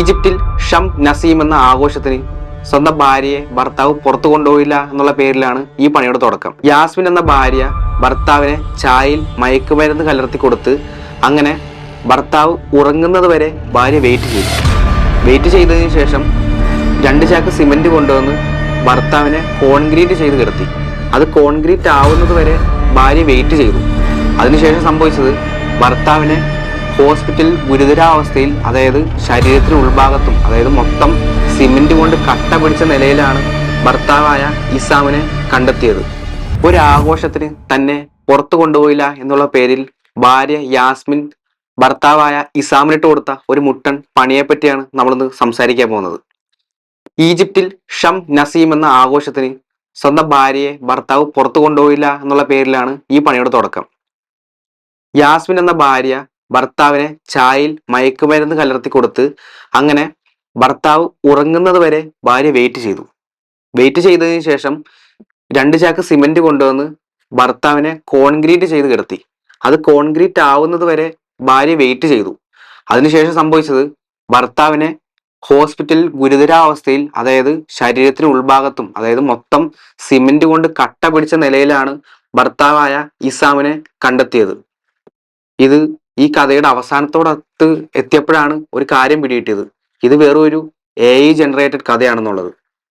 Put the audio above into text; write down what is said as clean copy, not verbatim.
ഈജിപ്തിൽ ഷം നസീം എന്ന ആഘോഷത്തിന് സ്വന്തം ഭാര്യയെ ഭർത്താവ് പുറത്തു കൊണ്ടുപോയില്ല എന്നുള്ള പേരിലാണ് ഈ പണിയുടെ തുടക്കം. യാസ്മിൻ എന്ന ഭാര്യ ഭർത്താവിനെ ചായയിൽ മയക്കുമരുന്ന് കലർത്തി കൊടുത്ത് അങ്ങനെ ഭർത്താവ് ഉറങ്ങുന്നത് വരെ ഭാര്യ വെയിറ്റ് ചെയ്തതിനു ശേഷം 2 ചാക്ക് സിമെന്റ് കൊണ്ടുവന്ന് ഭർത്താവിനെ കോൺക്രീറ്റ് ചെയ്ത് കിടത്തി. അത് കോൺക്രീറ്റ് ആവുന്നത് വരെ ഭാര്യ വെയിറ്റ് ചെയ്തു. അതിനുശേഷം സംഭവിച്ചത് ഭർത്താവിനെ ഹോസ്പിറ്റലിൽ ഗുരുതരാവസ്ഥയിൽ, അതായത് ശരീരത്തിന് ഉൾഭാഗത്തും, അതായത് മൊത്തം സിമെന്റ് കൊണ്ട് കട്ട പിടിച്ച നിലയിലാണ് ഭർത്താവായ ഇസാമിനെ കണ്ടെത്തിയത്. ഒരു ആഘോഷത്തിന് തന്നെ പുറത്തു കൊണ്ടുപോയില്ല എന്നുള്ള പേരിൽ ഭാര്യ യാസ്മിൻ ഭർത്താവായ ഇസാമിനിട്ട് കൊടുത്ത ഒരു മുട്ടൻ പണിയെപ്പറ്റിയാണ് നമ്മളിന്ന് സംസാരിക്കാൻ പോകുന്നത്. ഈജിപ്തിൽ ഷം നസീം എന്ന ആഘോഷത്തിന് സ്വന്തം ഭാര്യയെ ഭർത്താവ് പുറത്തു കൊണ്ടുപോയില്ല എന്നുള്ള പേരിലാണ് ഈ പണിയുടെ തുടക്കം. യാസ്മിൻ എന്ന ഭാര്യ ഭർത്താവിനെ ചായയിൽ മയക്കുമരുന്ന് കലർത്തി കൊടുത്ത് അങ്ങനെ ഭർത്താവ് ഉറങ്ങുന്നത് വരെ ഭാര്യ വെയിറ്റ് ചെയ്തതിനു ശേഷം 2 ചാക്ക് സിമെന്റ് കൊണ്ടുവന്ന് ഭർത്താവിനെ കോൺക്രീറ്റ് ചെയ്ത് കിടത്തി. അത് കോൺക്രീറ്റ് ആവുന്നത് വരെ ഭാര്യ വെയിറ്റ് ചെയ്തു. അതിനുശേഷം സംഭവിച്ചത് ഭർത്താവിനെ ഹോസ്പിറ്റലിൽ ഗുരുതരാവസ്ഥയിൽ, അതായത് ശരീരത്തിന് ഉൾഭാഗത്തും, അതായത് മൊത്തം സിമെന്റ് കൊണ്ട് കട്ട പിടിച്ച നിലയിലാണ് ഭർത്താവായ ഇസാമിനെ കണ്ടെത്തിയത്. ഈ കഥയുടെ അവസാനത്തോടൊത്ത് എത്തിയപ്പോഴാണ് ഒരു കാര്യം പിടികിട്ടിയത്. ഇത് വെറും ഒരു AI ജനറേറ്റഡ് കഥയാണെന്നുള്ളത്.